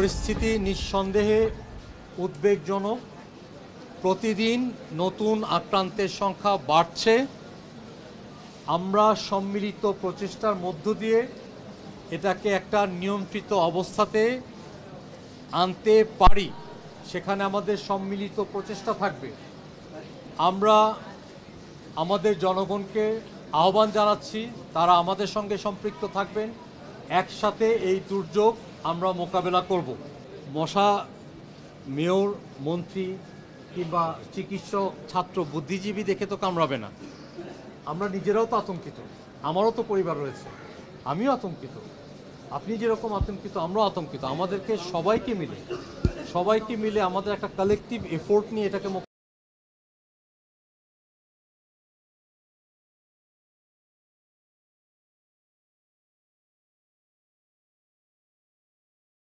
পরিস্থিতি নিঃসন্দেহে উদ্বেগজনক। প্রতিদিন নতুন আক্রান্তের সংখ্যা বাড়ছে। আমরা সম্মিলিত প্রচেষ্টার মধ্য দিয়ে এটাকে একটা নিয়ন্ত্রিত অবস্থাতে আনতে পারি, সেখানে আমাদের সম্মিলিত প্রচেষ্টা থাকবে। আমরা আমাদের জনগণকে আহ্বান জানাচ্ছি, তারা আমাদের সঙ্গে সম্পৃক্ত থাকবেন। একসাথে এই দুর্যোগ আমরা মোকাবেলা করব। মশা মেয়র, মন্ত্রী কিংবা চিকিৎসক, ছাত্র, বুদ্ধিজীবী দেখে তো কামড়াবে না। আমরা নিজেরাও তো আতঙ্কিত, আমারও তো পরিবার রয়েছে, আমিও আতঙ্কিত। আপনি যেরকম আতঙ্কিত, আমরাও আতঙ্কিত। আমাদেরকে সবাইকে মিলে আমাদের একটা কালেকটিভ এফোর্ট নিয়ে এটাকে